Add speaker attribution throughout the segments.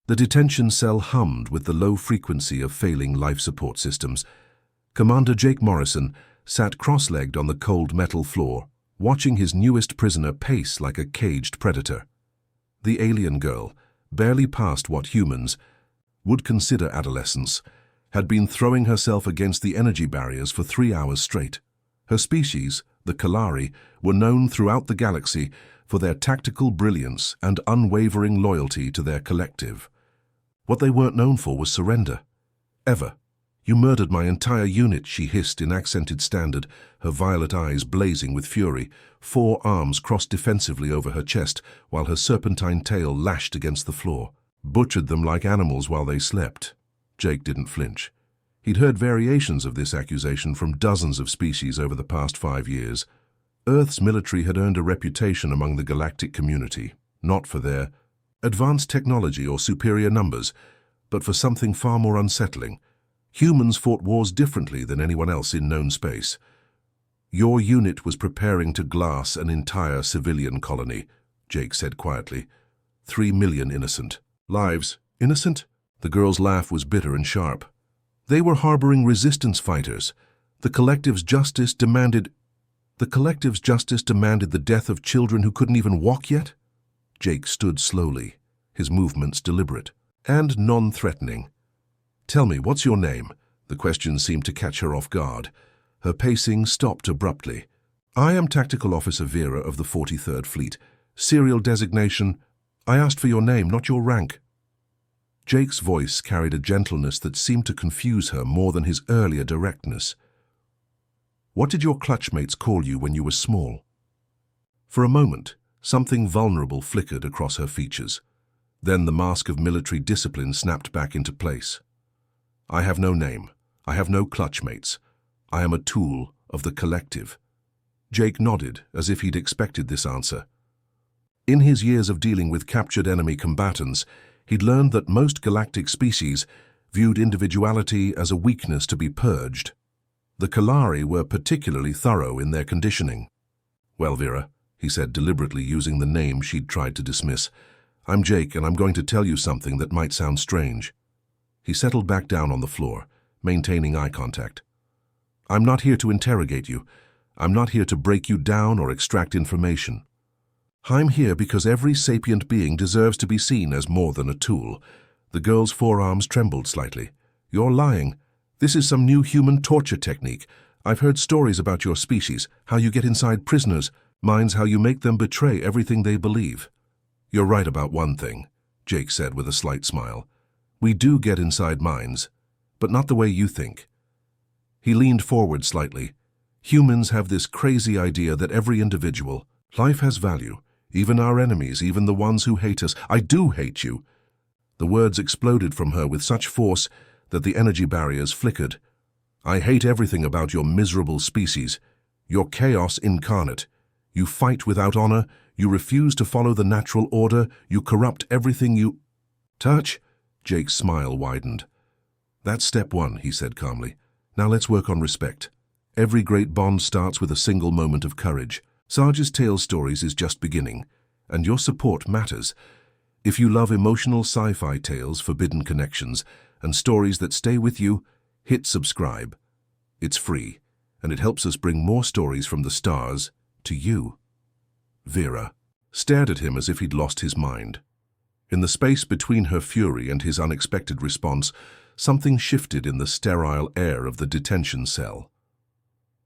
Speaker 1: The detention cell hummed with the low frequency of failing life support systems. Commander Jake Morrison sat cross-legged on the cold metal floor, watching his newest prisoner pace like a caged predator. The alien girl, barely past what humans would consider adolescence, had been throwing herself against the energy barriers for 3 hours straight. Her species, the Kalari, were known throughout the galaxy for their tactical brilliance and unwavering loyalty to their collective. What they weren't known for was surrender. Ever. "You murdered my entire unit," she hissed in accented standard, her violet eyes blazing with fury, 4 arms crossed defensively over her chest while her serpentine tail lashed against the floor. "Butchered them like animals while they slept." Jake didn't flinch. He'd heard variations of this accusation from dozens of species over the past 5 years. Earth's military had earned a reputation among the galactic community, not for their advanced technology or superior numbers, but for something far more unsettling. Humans fought wars differently than anyone else in known space. "Your unit was preparing to glass an entire civilian colony," Jake said quietly. 3 million innocent lives. Innocent? The girl's laugh was bitter and sharp. "They were harboring resistance fighters. The collective's justice demanded the death of children who couldn't even walk yet?" Jake stood slowly, his movements deliberate and non-threatening. "Tell me, what's your name?" The question seemed to catch her off guard. Her pacing stopped abruptly. "I am Tactical Officer Vera of the 43rd Fleet. Serial designation—" "I asked for your name, not your rank." Jake's voice carried a gentleness that seemed to confuse her more than his earlier directness. "What did your clutchmates call you when you were small?" For a moment, something vulnerable flickered across her features. Then the mask of military discipline snapped back into place. "I have no name. I have no clutchmates. I am a tool of the collective." Jake nodded, as if he'd expected this answer. In his years of dealing with captured enemy combatants, he'd learned that most galactic species viewed individuality as a weakness to be purged. The Kalari were particularly thorough in their conditioning. "Well, Vera," he said, deliberately using the name she'd tried to dismiss, "I'm Jake, and I'm going to tell you something that might sound strange." He settled back down on the floor, maintaining eye contact. "I'm not here to interrogate you. I'm not here to break you down or extract information. I'm here because every sapient being deserves to be seen as more than a tool." The girl's forearms trembled slightly. "You're lying. This is some new human torture technique. I've heard stories about your species, how you get inside prisoners' minds, how you make them betray everything they believe." "You're right about one thing," Jake said with a slight smile. "We do get inside minds, but not the way you think." He leaned forward slightly. "Humans have this crazy idea that every individual, life has value. Even our enemies, even the ones who hate us. I do hate you." The words exploded from her with such force that the energy barriers flickered. "I hate everything about your miserable species. You're chaos incarnate. You fight without honor. You refuse to follow the natural order. You corrupt everything you touch." Jake's smile widened. "That's step 1, he said calmly. "Now let's work on respect. Every great bond starts with a single moment of courage. Sarge's Tale Stories is just beginning, and your support matters. If you love emotional sci-fi tales, forbidden connections, and stories that stay with you, hit subscribe. It's free, and it helps us bring more stories from the stars to you." Vera stared at him as if he'd lost his mind. In the space between her fury and his unexpected response, something shifted in the sterile air of the detention cell.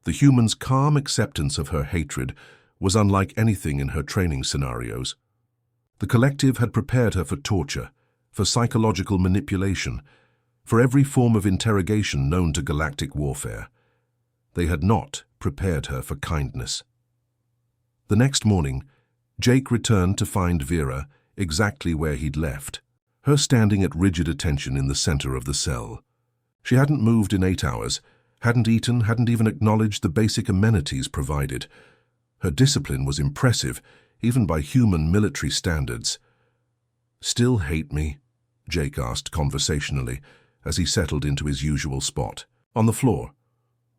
Speaker 1: The human's calm acceptance of her hatred was unlike anything in her training scenarios. The collective had prepared her for torture, for psychological manipulation, for every form of interrogation known to galactic warfare. They had not prepared her for kindness. The next morning, Jake returned to find Vera exactly where he'd left, her standing at rigid attention in the center of the cell. She hadn't moved in 8 hours, hadn't eaten, hadn't even acknowledged the basic amenities provided. Her discipline was impressive, even by human military standards. "Still hate me?" Jake asked conversationally, as he settled into his usual spot, on the floor.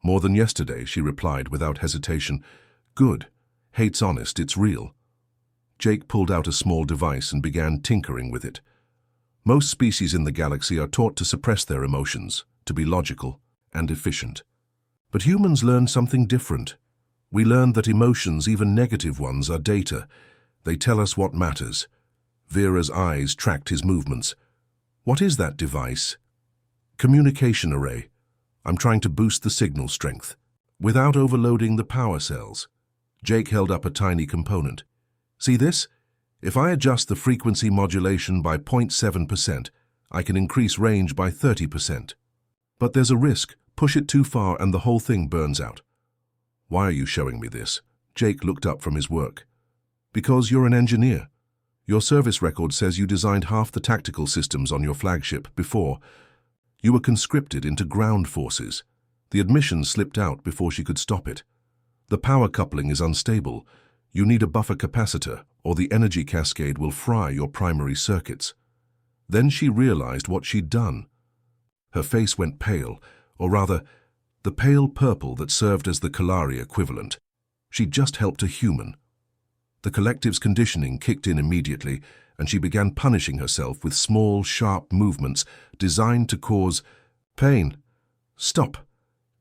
Speaker 1: "More than yesterday," she replied without hesitation. "Good. Hate's honest, it's real." Jake pulled out a small device and began tinkering with it. Most species in the galaxy are taught to suppress their emotions, to be logical and efficient. But humans learn something different. We learn that emotions, even negative ones, are data. They tell us what matters. Vera's eyes tracked his movements. What is that device? Communication array. I'm trying to boost the signal strength, without overloading the power cells. Jake held up a tiny component. See this? If I adjust the frequency modulation by 0.7%, I can increase range by 30%. But there's a risk. Push it too far and the whole thing burns out. Why are you showing me this? Jake looked up from his work. Because you're an engineer. Your service record says you designed half the tactical systems on your flagship before. You were conscripted into ground forces. The admission slipped out before she could stop it. The power coupling is unstable. You need a buffer capacitor, or the energy cascade will fry your primary circuits. Then she realized what she'd done. Her face went pale, or rather, the pale purple that served as the Kalari equivalent. She'd just helped a human. The collective's conditioning kicked in immediately, and she began punishing herself with small, sharp movements designed to cause pain. Stop.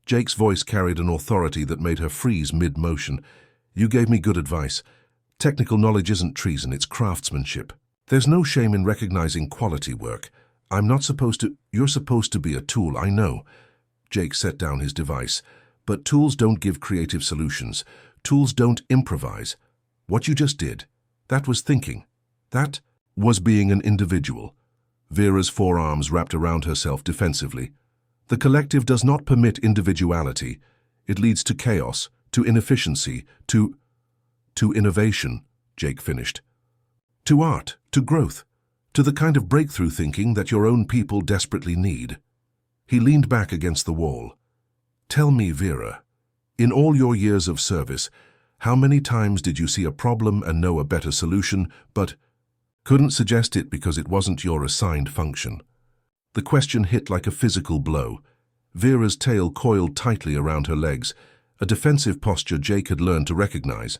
Speaker 1: Jake's voice carried an authority that made her freeze mid-motion. You gave me good advice. Technical knowledge isn't treason, it's craftsmanship. There's no shame in recognizing quality work. I'm not supposed to— You're supposed to be a tool, I know. Jake set down his device. But tools don't give creative solutions. Tools don't improvise. What you just did, that was thinking. That was being an individual. Vera's forearms wrapped around herself defensively. The collective does not permit individuality. It leads to chaos, to inefficiency, to innovation, Jake finished. To art, to growth, to the kind of breakthrough thinking that your own people desperately need. He leaned back against the wall. Tell me, Vera, in all your years of service, how many times did you see a problem and know a better solution, but couldn't suggest it because it wasn't your assigned function? The question hit like a physical blow. Vera's tail coiled tightly around her legs, a defensive posture Jake had learned to recognize.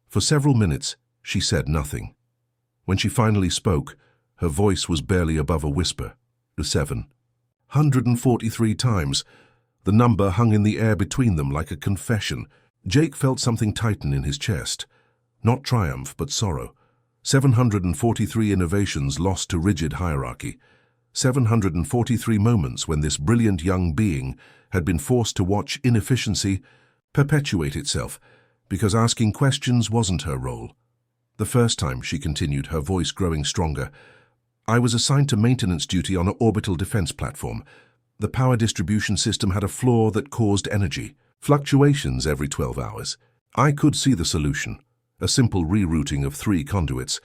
Speaker 1: For several minutes, she said nothing. When she finally spoke, her voice was barely above a whisper. 743 times. The number hung in the air between them like a confession. Jake felt something tighten in his chest. Not triumph, but sorrow. 743 innovations lost to rigid hierarchy. 743 moments when this brilliant young being had been forced to watch inefficiency perpetuate itself, because asking questions wasn't her role. The first time, she continued, her voice growing stronger, I was assigned to maintenance duty on an orbital defense platform. The power distribution system had a flaw that caused energy fluctuations every 12 hours. I could see the solution, a simple rerouting of 3 conduits,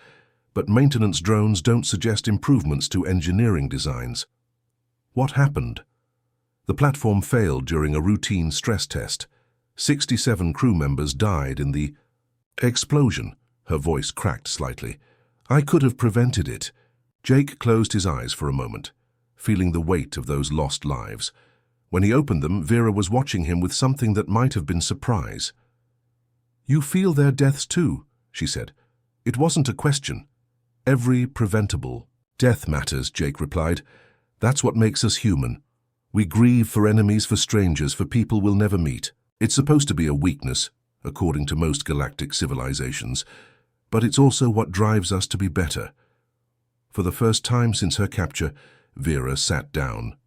Speaker 1: but maintenance drones don't suggest improvements to engineering designs. What happened? The platform failed during a routine stress test. 67 crew members died in the explosion. Her voice cracked slightly. I could have prevented it. Jake closed his eyes for a moment, feeling the weight of those lost lives. When he opened them, Vera was watching him with something that might have been surprise. You feel their deaths too, she said. It wasn't a question. Every preventable death matters, Jake replied. That's what makes us human. We grieve for enemies, for strangers, for people we'll never meet. It's supposed to be a weakness, according to most galactic civilizations, but it's also what drives us to be better. For the first time since her capture, Vera sat down.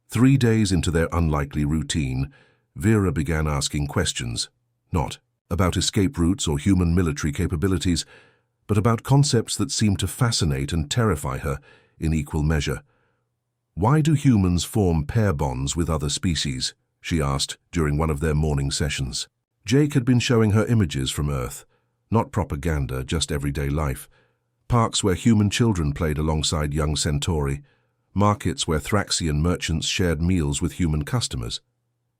Speaker 1: 3 days into their unlikely routine, Vera began asking questions, not about escape routes or human military capabilities, but about concepts that seemed to fascinate and terrify her in equal measure. Why do humans form pair bonds with other species? She asked during one of their morning sessions. Jake had been showing her images from Earth, not propaganda, just everyday life. Parks where human children played alongside young Centauri, markets where Thraxian merchants shared meals with human customers,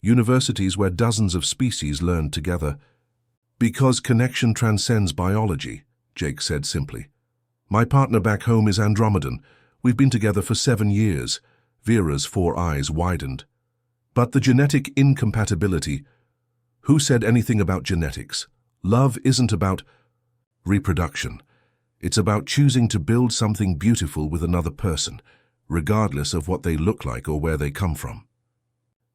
Speaker 1: universities where dozens of species learned together. Because connection transcends biology, Jake said simply. My partner back home is Andromedan. We've been together for 7 years. Vera's 4 eyes widened. But the genetic incompatibility. Who said anything about genetics? Love isn't about reproduction. It's about choosing to build something beautiful with another person, regardless of what they look like or where they come from.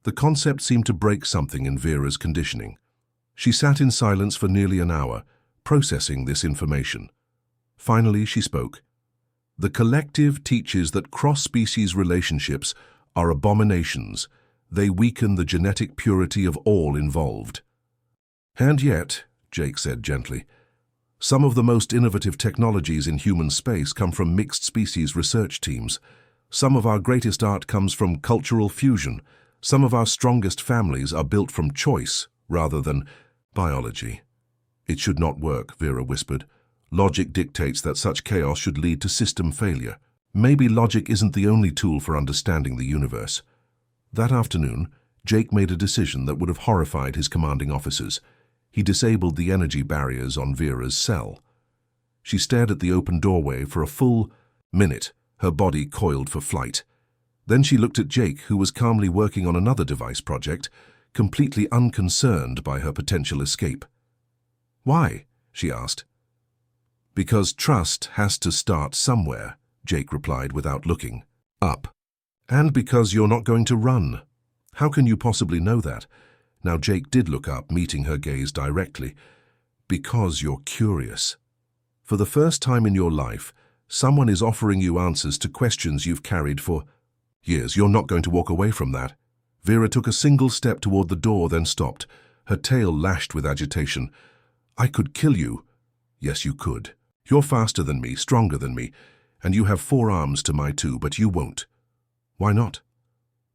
Speaker 1: The concept seemed to break something in Vera's conditioning. She sat in silence for nearly an hour, processing this information. Finally, she spoke. The collective teaches that cross-species relationships are abominations. They weaken the genetic purity of all involved. And yet, Jake said gently, some of the most innovative technologies in human space come from mixed-species research teams. Some of our greatest art comes from cultural fusion. Some of our strongest families are built from choice rather than biology. It should not work, Vera whispered. Logic dictates that such chaos should lead to system failure. Maybe logic isn't the only tool for understanding the universe. That afternoon, Jake made a decision that would have horrified his commanding officers. He disabled the energy barriers on Vera's cell. She stared at the open doorway for a full minute, her body coiled for flight. Then she looked at Jake, who was calmly working on another device project, completely unconcerned by her potential escape. Why? She asked. Because trust has to start somewhere, Jake replied without looking up. And because you're not going to run. How can you possibly know that? Now Jake did look up, meeting her gaze directly. Because you're curious. For the first time in your life, someone is offering you answers to questions you've carried for years. You're not going to walk away from that. Vera took a single step toward the door, then stopped. Her tail lashed with agitation. I could kill you. Yes, you could. You're faster than me, stronger than me, and you have 4 arms to my 2, but you won't. Why not?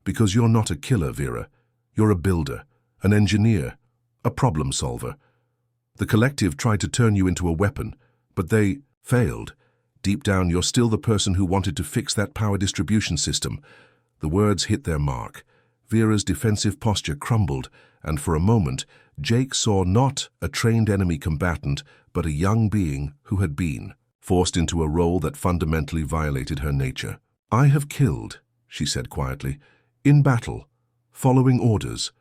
Speaker 1: Because you're not a killer, Vera. You're a builder, an engineer, a problem solver. The collective tried to turn you into a weapon, but they failed. Deep down, you're still the person who wanted to fix that power distribution system. The words hit their mark. Vera's defensive posture crumbled, and for a moment, Jake saw not a trained enemy combatant, but a young being who had been forced into a role that fundamentally violated her nature. I have killed, she said quietly, in battle, following orders.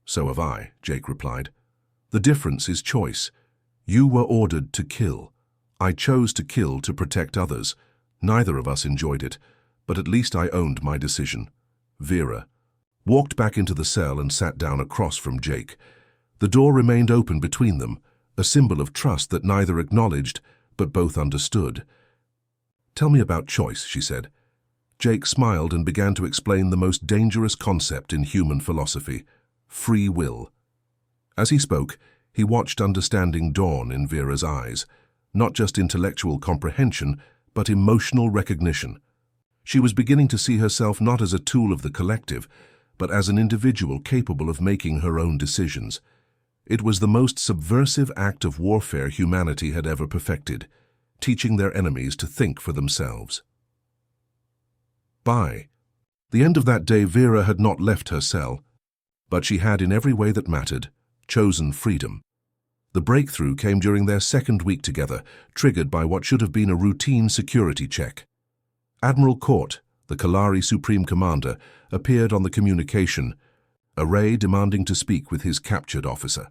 Speaker 1: So have I, Jake replied. The difference is choice. You were ordered to kill. I chose to kill to protect others. Neither of us enjoyed it, but at least I owned my decision. Vera walked back into the cell and sat down across from Jake. The door remained open between them, a symbol of trust that neither acknowledged, but both understood. Tell me about choice, she said. Jake smiled and began to explain the most dangerous concept in human philosophy, free will. As he spoke, he watched understanding dawn in Vera's eyes, not just intellectual comprehension, but emotional recognition. She was beginning to see herself not as a tool of the collective, but as an individual capable of making her own decisions. It was the most subversive act of warfare humanity had ever perfected, teaching their enemies to think for themselves. By the end of that day, Vera had not left her cell, but she had, in every way that mattered, chosen freedom. The breakthrough came during their second week together, triggered by what should have been a routine security check. Admiral Court, the Kalari Supreme Commander, appeared on the communication array demanding to speak with his captured officer.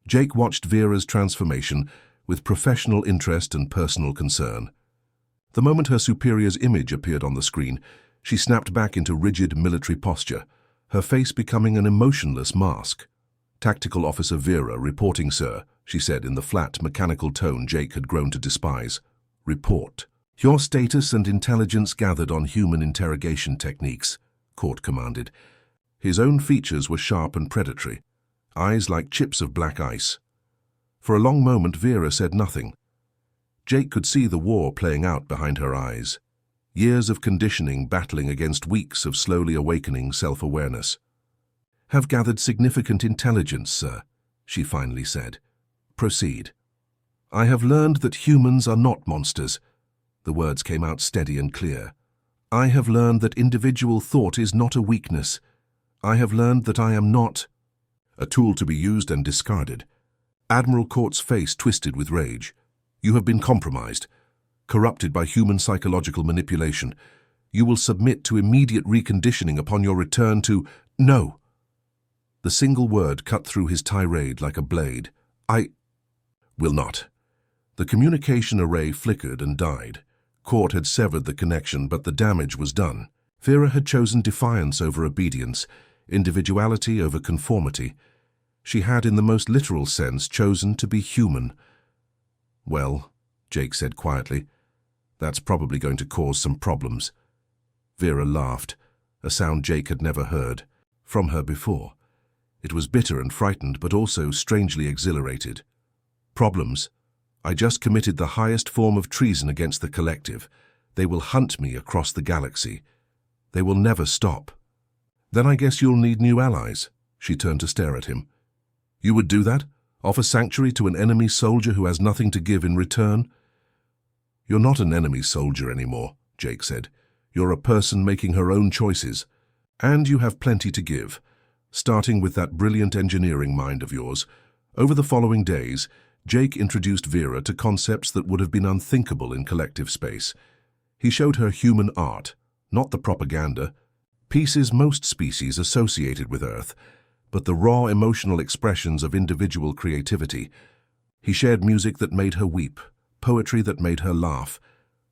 Speaker 1: Jake watched Vera's transformation with professional interest and personal concern. The moment her superior's image appeared on the screen, she snapped back into rigid military posture, her face becoming an emotionless mask. Tactical Officer Vera, reporting, sir, she said in the flat, mechanical tone Jake had grown to despise. Report. Your status and intelligence gathered on human interrogation techniques, Court commanded. His own features were sharp and predatory, eyes like chips of black ice. For a long moment, Vera said nothing. Jake could see the war playing out behind her eyes, years of conditioning battling against weeks of slowly awakening self-awareness. Have gathered significant intelligence, sir, she finally said. Proceed. I have learned that humans are not monsters. The words came out steady and clear. I have learned that individual thought is not a weakness. I have learned that I am not a tool to be used and discarded. Admiral Court's face twisted with rage. You have been compromised, corrupted by human psychological manipulation. You will submit to immediate reconditioning upon your return to... No! The single word cut through his tirade like a blade. I will not. The communication array flickered and died. Court had severed the connection, but the damage was done. Vera had chosen defiance over obedience, individuality over conformity. She had, in the most literal sense, chosen to be human. "Well," Jake said quietly, "that's probably going to cause some problems." Vera laughed, a sound Jake had never heard from her before. It was bitter and frightened, but also strangely exhilarated. "Problems? I just committed the highest form of treason against the collective. They will hunt me across the galaxy. They will never stop." "Then I guess you'll need new allies." She turned to stare at him. "You would do that? Offer sanctuary to an enemy soldier who has nothing to give in return?" "You're not an enemy soldier anymore," Jake said. "You're a person making her own choices. And you have plenty to give. Starting with that brilliant engineering mind of yours, over the following days, Jake introduced Vera to concepts that would have been unthinkable in collective space. He showed her human art, not the propaganda, pieces most species associated with Earth, but the raw emotional expressions of individual creativity. He shared music that made her weep, poetry that made her laugh,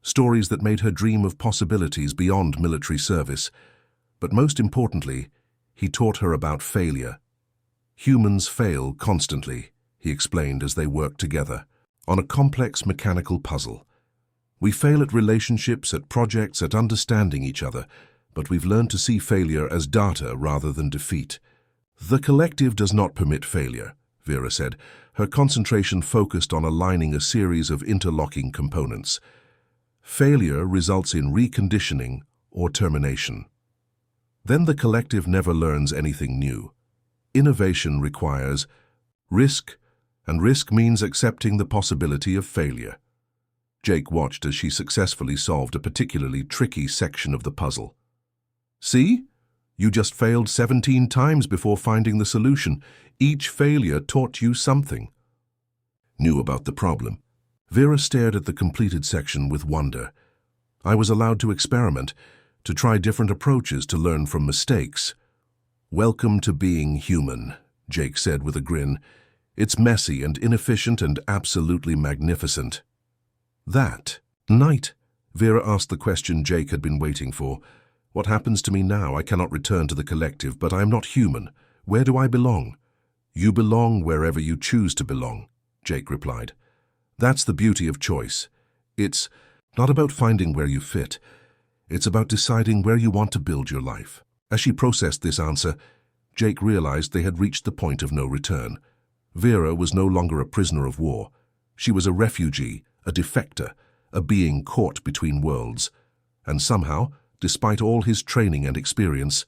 Speaker 1: stories that made her dream of possibilities beyond military service. But most importantly, he taught her about failure. "Humans fail constantly," he explained as they worked together, on a complex mechanical puzzle. "We fail at relationships, at projects, at understanding each other, but we've learned to see failure as data rather than defeat." "The collective does not permit failure," Vera said, her concentration focused on aligning a series of interlocking components. "Failure results in reconditioning or termination. Then the collective never learns anything new. Innovation requires risk, and risk means accepting the possibility of failure." Jake watched as she successfully solved a particularly tricky section of the puzzle. "See? You just failed 17 times before finding the solution. Each failure taught you something." Knew about the problem. Vera stared at the completed section with wonder. "I was allowed to experiment, to try different approaches, to learn from mistakes." "Welcome to being human," Jake said with a grin. "It's messy and inefficient and absolutely magnificent." "That night," Vera asked the question Jake had been waiting for. "What happens to me now? I cannot return to the collective, but I am not human. Where do I belong?" "You belong wherever you choose to belong," Jake replied. "That's the beauty of choice. It's not about finding where you fit. It's about deciding where you want to build your life." As she processed this answer, Jake realized they had reached the point of no return. Vera was no longer a prisoner of war. She was a refugee, a defector, a being caught between worlds. And somehow, despite all his training and experience,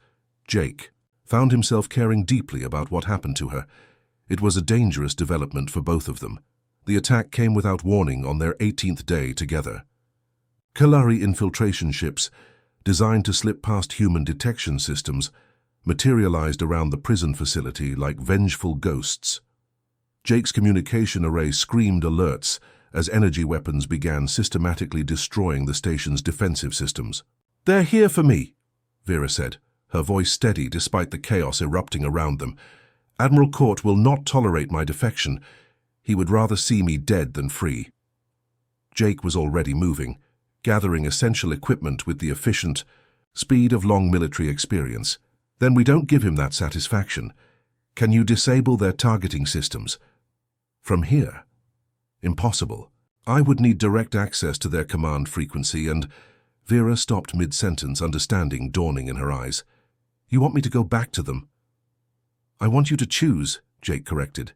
Speaker 1: Jake found himself caring deeply about what happened to her. It was a dangerous development for both of them. The attack came without warning on their 18th day together. Kalari infiltration ships, designed to slip past human detection systems, materialized around the prison facility like vengeful ghosts. Jake's communication array screamed alerts as energy weapons began systematically destroying the station's defensive systems. "They're here for me," Vera said, her voice steady despite the chaos erupting around them. "Admiral Court will not tolerate my defection. He would rather see me dead than free." Jake was already moving, gathering essential equipment with the efficient speed of long military experience. "Then we don't give him that satisfaction. Can you disable their targeting systems?" "From here?" "Impossible. I would need direct access to their command frequency and—" Vera stopped mid-sentence, understanding dawning in her eyes. "You want me to go back to them?" "I want you to choose," Jake corrected.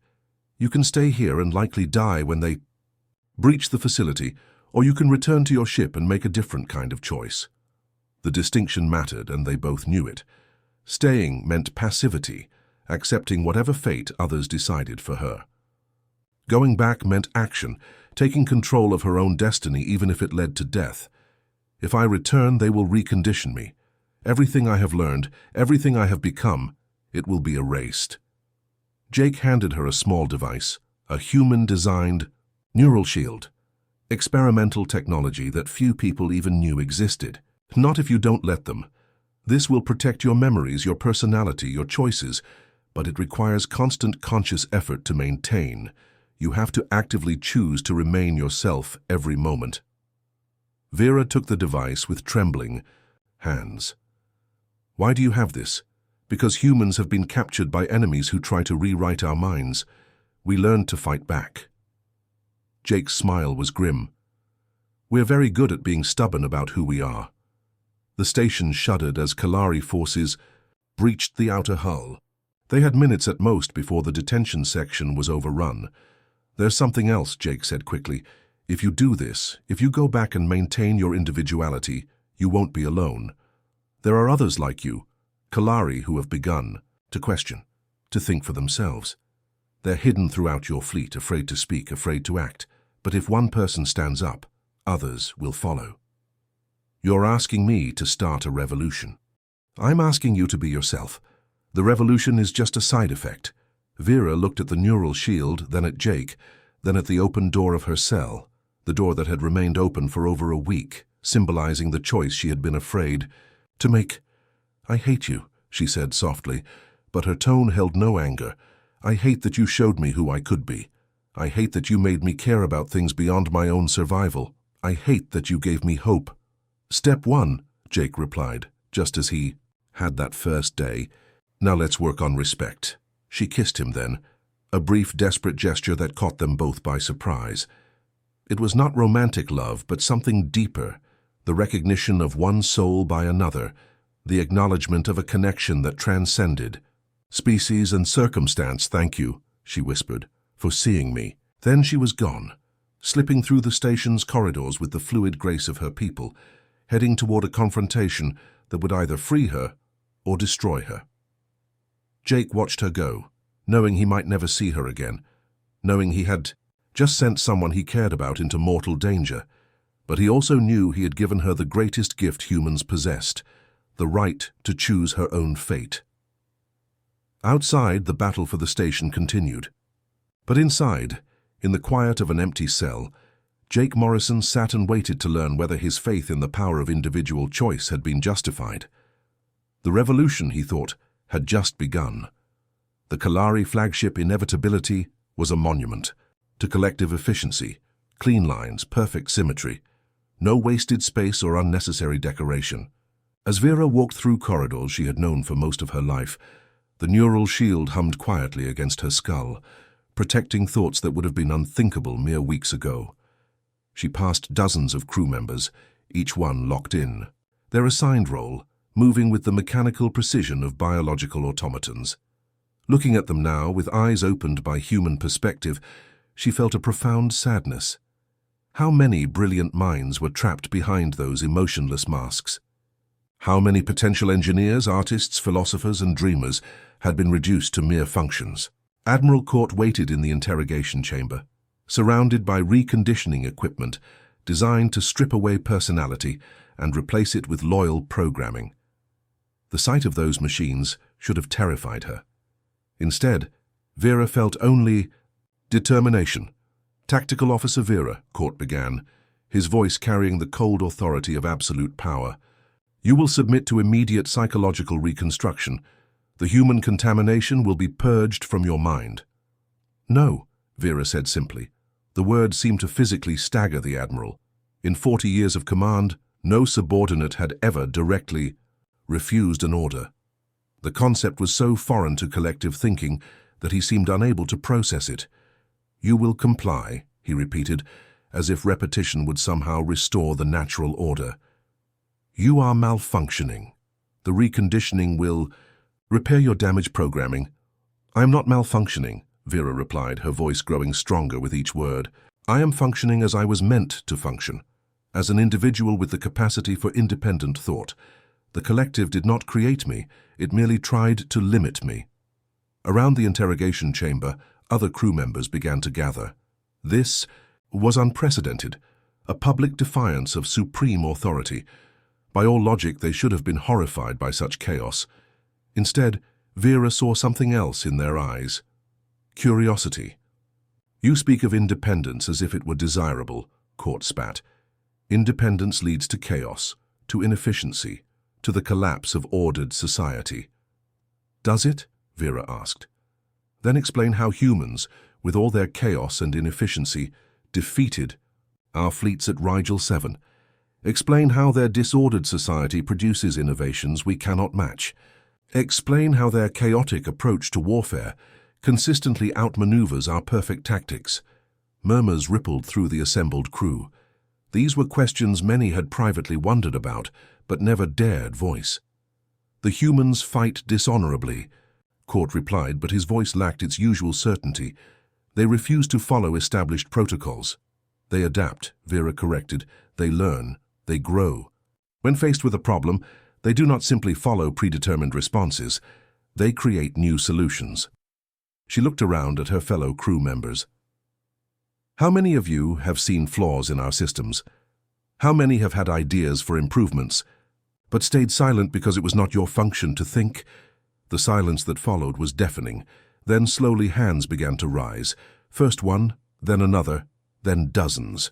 Speaker 1: "You can stay here and likely die when they breach the facility, or you can return to your ship and make a different kind of choice." The distinction mattered, and they both knew it. Staying meant passivity, accepting whatever fate others decided for her. Going back meant action, taking control of her own destiny even if it led to death. "If I return, they will recondition me. Everything I have learned, everything I have become, it will be erased." Jake handed her a small device, a human-designed neural shield, experimental technology that few people even knew existed. "Not if you don't let them. This will protect your memories, your personality, your choices, but it requires constant conscious effort to maintain. You have to actively choose to remain yourself every moment. Vera took the device with trembling hands. Why do you have this? Because humans have been captured by enemies who try to rewrite our minds. We learned to fight back. Jake's smile was grim. We're very good at being stubborn about who we are. The station shuddered as Kalari forces breached the outer hull. They had minutes at most before the detention section was overrun. There's something else, Jake said quickly. If you do this, if you go back and maintain your individuality, you won't be alone. There are others like you, Kalari, who have begun to question, to think for themselves. They're hidden throughout your fleet, afraid to speak, afraid to act. But if one person stands up, others will follow. You're asking me to start a revolution. I'm asking you to be yourself. The revolution is just a side effect. Vera looked at the neural shield, then at Jake, then at the open door of her cell, the door that had remained open for over a week, symbolizing the choice she had been afraid to make. I hate you, she said softly, but her tone held no anger. I hate that you showed me who I could be. I hate that you made me care about things beyond my own survival. I hate that you gave me hope. Step 1, Jake replied, just as he had that first day. Now let's work on respect. She kissed him then, a brief, desperate gesture that caught them both by surprise. It was not romantic love, but something deeper, the recognition of one soul by another, the acknowledgement of a connection that transcended. Species and circumstance, thank you, she whispered, for seeing me. Then she was gone, slipping through the station's corridors with the fluid grace of her people, heading toward a confrontation that would either free her or destroy her. Jake watched her go, knowing he might never see her again, knowing he had just sent someone he cared about into mortal danger, but he also knew he had given her the greatest gift humans possessed, the right to choose her own fate. Outside, the battle for the station continued. But inside, in the quiet of an empty cell, Jake Morrison sat and waited to learn whether his faith in the power of individual choice had been justified. The revolution, he thought, had just begun. The Kalari flagship inevitability was a monument to collective efficiency, clean lines, perfect symmetry, no wasted space or unnecessary decoration. As Vera walked through corridors she had known for most of her life, the neural shield hummed quietly against her skull, protecting thoughts that would have been unthinkable mere weeks ago. She passed dozens of crew members, each one locked in, their assigned role moving with the mechanical precision of biological automatons. Looking at them now, with eyes opened by human perspective, she felt a profound sadness. How many brilliant minds were trapped behind those emotionless masks? How many potential engineers, artists, philosophers, and dreamers had been reduced to mere functions? Admiral Court waited in the interrogation chamber, surrounded by reconditioning equipment designed to strip away personality and replace it with loyal programming. The sight of those machines should have terrified her. Instead, Vera felt only determination. Tactical Officer Vera, Court began, his voice carrying the cold authority of absolute power. You will submit to immediate psychological reconstruction. The human contamination will be purged from your mind. No, Vera said simply. The words seemed to physically stagger the Admiral. In 40 years of command, no subordinate had ever directly refused an order. The concept was so foreign to collective thinking that he seemed unable to process it. You will comply, he repeated, as if repetition would somehow restore the natural order. You are malfunctioning. The reconditioning will repair your damaged programming. I am not malfunctioning, Vera replied, her voice growing stronger with each word. I am functioning as I was meant to function, as an individual with the capacity for independent thought. The collective did not create me, it merely tried to limit me. Around the interrogation chamber, other crew members began to gather. This was unprecedented, a public defiance of supreme authority. By all logic, they should have been horrified by such chaos. Instead, Vera saw something else in their eyes. Curiosity. You speak of independence as if it were desirable, Court spat. Independence leads to chaos, to inefficiency, to the collapse of ordered society. Does it? Vera asked. Then explain how humans, with all their chaos and inefficiency, defeated our fleets at Rigel 7. Explain how their disordered society produces innovations we cannot match. Explain how their chaotic approach to warfare consistently outmaneuvers our perfect tactics. Murmurs rippled through the assembled crew. These were questions many had privately wondered about, but never dared voice. The humans fight dishonorably, Court replied, but his voice lacked its usual certainty. They refuse to follow established protocols. They adapt, Vera corrected. They learn. They grow. When faced with a problem, they do not simply follow predetermined responses. They create new solutions. She looked around at her fellow crew members. How many of you have seen flaws in our systems? How many have had ideas for improvements, but stayed silent because it was not your function to think? The silence that followed was deafening. Then slowly hands began to rise. First one, then another, then dozens.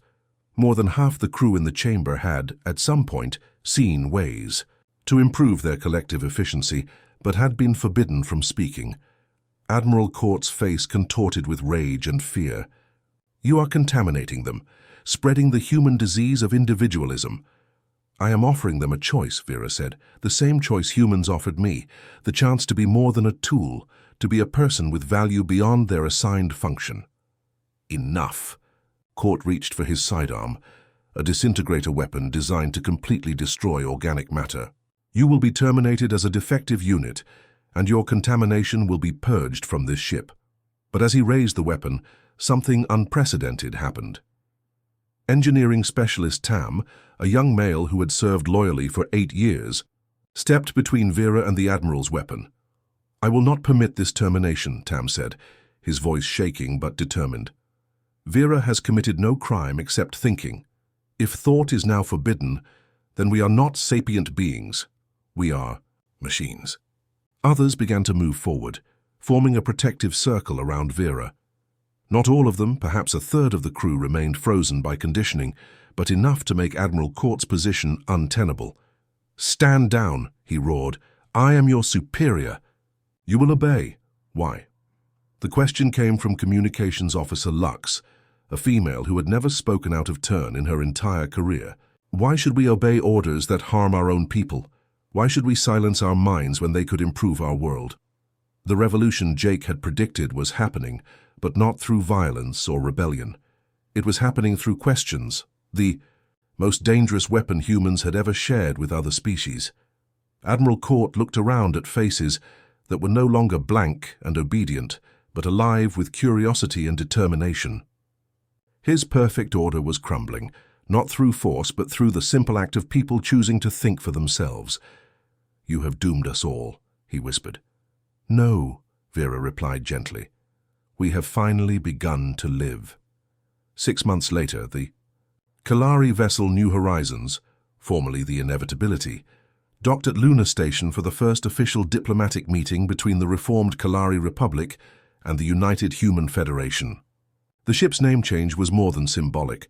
Speaker 1: More than half the crew in the chamber had, at some point, seen ways to improve their collective efficiency, but had been forbidden from speaking. Admiral Court's face contorted with rage and fear. You are contaminating them, spreading the human disease of individualism. I am offering them a choice, Vera said, the same choice humans offered me, the chance to be more than a tool, to be a person with value beyond their assigned function. Enough. Court reached for his sidearm, a disintegrator weapon designed to completely destroy organic matter. You will be terminated as a defective unit, and your contamination will be purged from this ship. But as he raised the weapon, something unprecedented happened. Engineering specialist Tam, a young male who had served loyally for 8 years, stepped between Vera and the Admiral's weapon. I will not permit this termination, Tam said, his voice shaking but determined. Vera has committed no crime except thinking. If thought is now forbidden, then we are not sapient beings. We are machines. Others began to move forward, forming a protective circle around Vera. Not all of them, perhaps a third of the crew, remained frozen by conditioning, but enough to make Admiral Court's position untenable. Stand down, he roared. I am your superior. You will obey. Why? The question came from Communications Officer Lux, a female who had never spoken out of turn in her entire career. Why should we obey orders that harm our own people? Why should we silence our minds when they could improve our world? The revolution Jake had predicted was happening, but not through violence or rebellion. It was happening through questions, the most dangerous weapon humans had ever shared with other species. Admiral Court looked around at faces that were no longer blank and obedient, but alive with curiosity and determination. His perfect order was crumbling, not through force, but through the simple act of people choosing to think for themselves. You have doomed us all, he whispered. No, Vera replied gently. We have finally begun to live. 6 months later, the Kalari vessel New Horizons, formerly the Inevitability, docked at Lunar Station for the first official diplomatic meeting between the reformed Kalari Republic and the United Human Federation. The ship's name change was more than symbolic.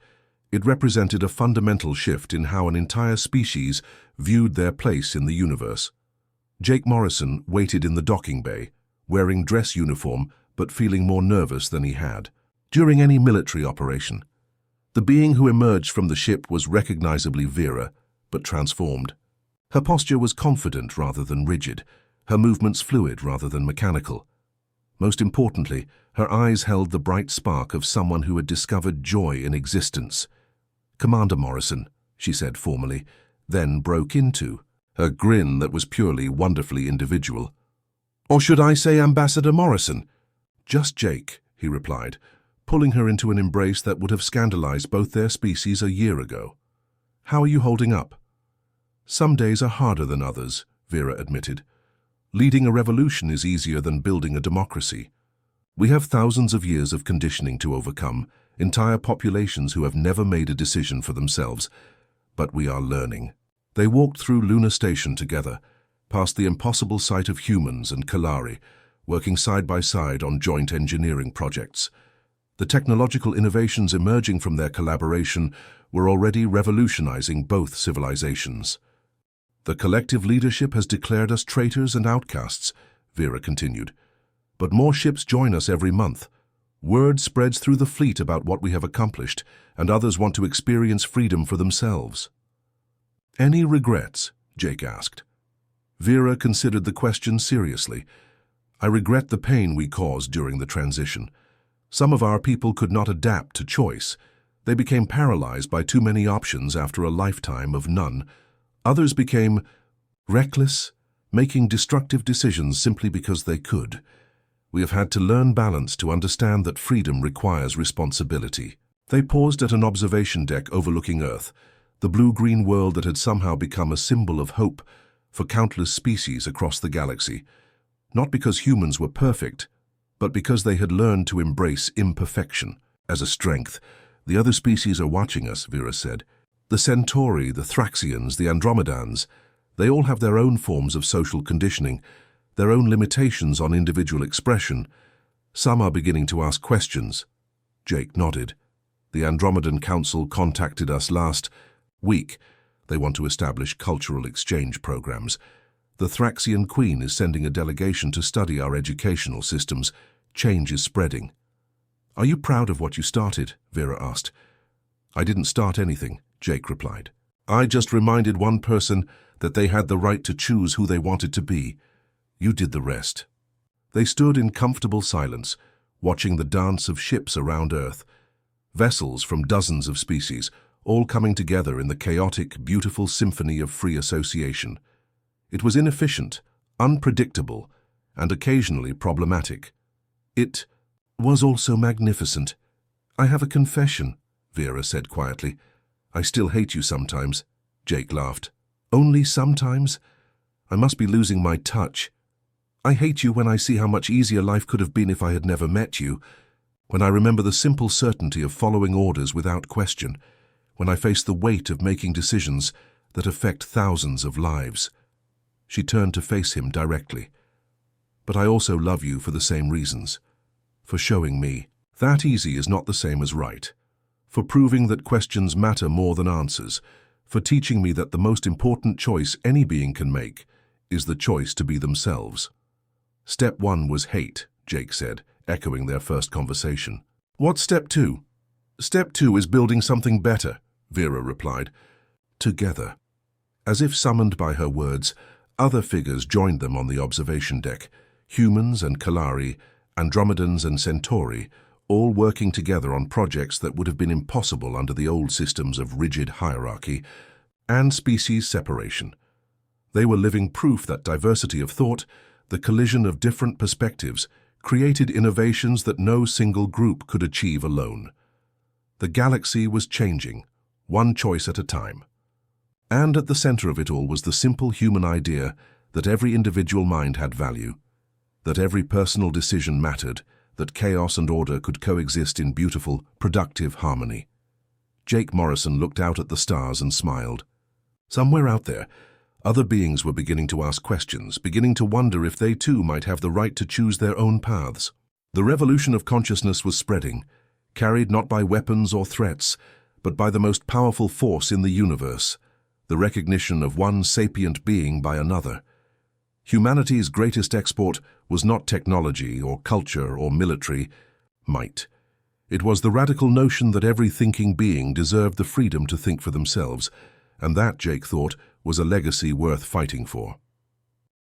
Speaker 1: It represented a fundamental shift in how an entire species viewed their place in the universe. Jake Morrison waited in the docking bay, wearing dress uniform but feeling more nervous than he had. During any military operation, the being who emerged from the ship was recognizably Vera, but transformed. Her posture was confident rather than rigid, her movements fluid rather than mechanical. Most importantly, her eyes held the bright spark of someone who had discovered joy in existence. Commander Morrison, she said formally, then broke into a grin that was purely wonderfully individual. Or should I say Ambassador Morrison? Just Jake, he replied, pulling her into an embrace that would have scandalized both their species a year ago. How are you holding up? Some days are harder than others, Vera admitted. Leading a revolution is easier than building a democracy. We have thousands of years of conditioning to overcome, entire populations who have never made a decision for themselves. But we are learning. They walked through Lunar Station together, past the impossible sight of humans and Kalari, working side by side on joint engineering projects. The technological innovations emerging from their collaboration were already revolutionizing both civilizations. The collective leadership has declared us traitors and outcasts, Vera continued. But more ships join us every month. Word spreads through the fleet about what we have accomplished, and others want to experience freedom for themselves. Any regrets? Jake asked. Vera considered the question seriously. I regret the pain we caused during the transition. Some of our people could not adapt to choice. They became paralyzed by too many options after a lifetime of none. Others became reckless, making destructive decisions simply because they could. We have had to learn balance to understand that freedom requires responsibility. They paused at an observation deck overlooking Earth, the blue-green world that had somehow become a symbol of hope for countless species across the galaxy. Not because humans were perfect, but because they had learned to embrace imperfection as a strength. The other species are watching us, Vera said. The Centauri, the Thraxians, the Andromedans, they all have their own forms of social conditioning, their own limitations on individual expression. Some are beginning to ask questions. Jake nodded. The Andromedan Council contacted us last week. They want to establish cultural exchange programs. The Thraxian Queen is sending a delegation to study our educational systems. Change is spreading. Are you proud of what you started? Vera asked. I didn't start anything, Jake replied. I just reminded one person that they had the right to choose who they wanted to be. You did the rest. They stood in comfortable silence, watching the dance of ships around Earth. Vessels from dozens of species, all coming together in the chaotic, beautiful symphony of free association. It was inefficient, unpredictable, and occasionally problematic. It was also magnificent. I have a confession, Vera said quietly. I still hate you sometimes. Jake laughed. Only sometimes? I must be losing my touch. I hate you when I see how much easier life could have been if I had never met you, when I remember the simple certainty of following orders without question, when I face the weight of making decisions that affect thousands of lives. She turned to face him directly. But I also love you for the same reasons. For showing me that easy is not the same as right. For proving that questions matter more than answers. For teaching me that the most important choice any being can make is the choice to be themselves. Step 1 was hate, Jake said, echoing their first conversation. What's step 2? Step 2 is building something better, Vera replied. Together. As if summoned by her words, other figures joined them on the observation deck. Humans and Kalari, Andromedans and Centauri, all working together on projects that would have been impossible under the old systems of rigid hierarchy and species separation. They were living proof that diversity of thought, the collision of different perspectives, created innovations that no single group could achieve alone. The galaxy was changing, one choice at a time. And at the center of it all was the simple human idea that every individual mind had value, that every personal decision mattered, that chaos and order could coexist in beautiful, productive harmony. Jake Morrison looked out at the stars and smiled. Somewhere out there, other beings were beginning to ask questions, beginning to wonder if they too might have the right to choose their own paths. The revolution of consciousness was spreading, carried not by weapons or threats, but by the most powerful force in the universe, the recognition of one sapient being by another. Humanity's greatest export was not technology or culture or military might. It was the radical notion that every thinking being deserved the freedom to think for themselves, and that, Jake thought, was a legacy worth fighting for.